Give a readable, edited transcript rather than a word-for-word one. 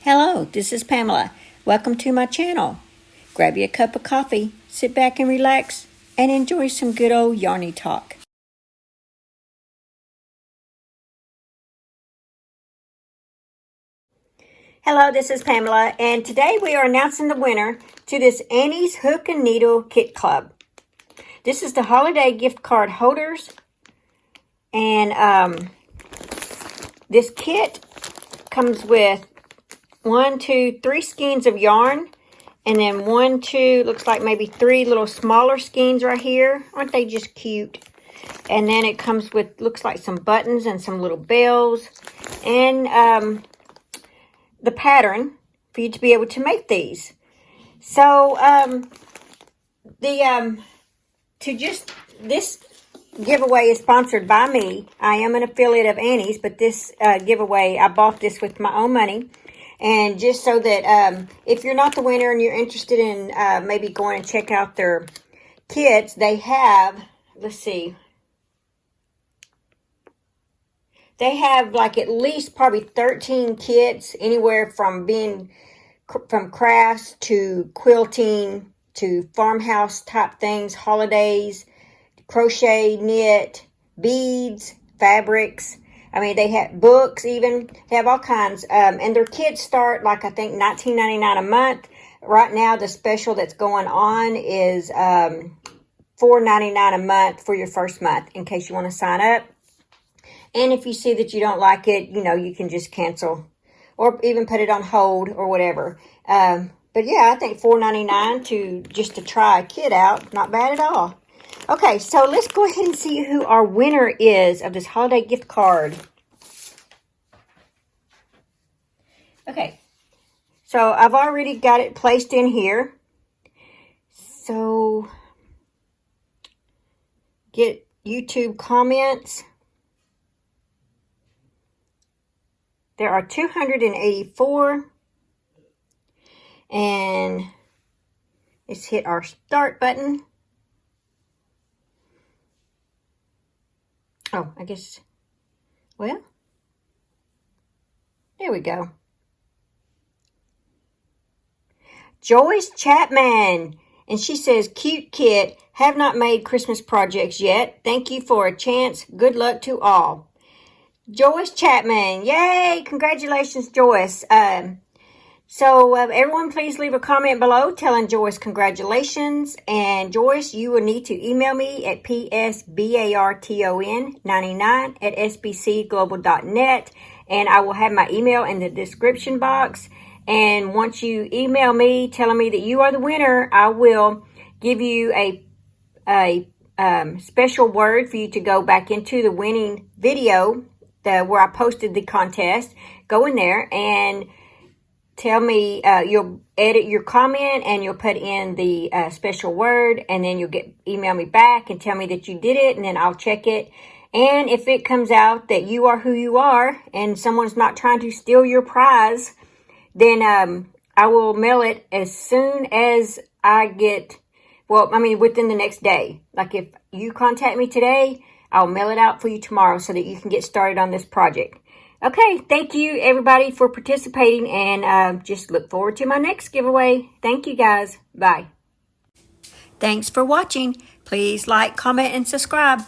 Hello, this is Pamela. Welcome to my channel. Grab you a cup of coffee, sit back and relax, and enjoy some good old yarny talk. Hello, this is Pamela, and today we are announcing the winner to this Annie's Hook and Needle Kit Club. This is the holiday gift card holders, and this kit comes with 1, 2, 3 skeins of yarn, and then 1, 2, looks like maybe 3 little smaller skeins right here. Aren't they just cute? And then it comes with, looks like some buttons and some little bells, and the pattern for you to be able to make these. So this giveaway is sponsored by me. I am an affiliate of Annie's, but this giveaway, I bought this with my own money. And just so that if you're not the winner and you're interested in maybe going and check out their kits, they have, let's see, they have like at least probably 13 kits, anywhere from from crafts to quilting to farmhouse type things, holidays, crochet, knit, beads, fabrics. I mean, they have books even. They have all kinds. And their kits start, like, I think, $19.99 a month. Right now, the special that's going on is $4.99 a month for your first month, in case you want to sign up. And if you see that you don't like it, you know, you can just cancel or even put it on hold or whatever. But, yeah, I think $4.99 just to try a kit out, not bad at all. Okay, so let's go ahead and see who our winner is of this holiday gift card. Okay, so I've already got it placed in here. So, get YouTube comments. There are 284. And let's hit our start button. Oh, I guess, well, there we go. Joyce Chapman, and she says, cute kit, have not made Christmas projects yet. Thank you for a chance. Good luck to all. Joyce Chapman, yay, congratulations, Joyce. So everyone please leave a comment below telling Joyce congratulations. And Joyce, you will need to email me at psbarton99@sbcglobal.net. And I will have my email in the description box. And once you email me telling me that you are the winner, I will give you a special word for you to go back into the winning video where I posted the contest. Go in there and tell me, you'll edit your comment and you'll put in the special word, and then you'll email me back and tell me that you did it, and then I'll check it. And if it comes out that you are who you are and someone's not trying to steal your prize, then I will mail it as soon as I get, well, I mean, within the next day. Like if you contact me today, I'll mail it out for you tomorrow so that you can get started on this project. Okay, thank you everybody for participating, and just look forward to my next giveaway. Thank you guys. Bye. Thanks for watching. Please like, comment, and subscribe.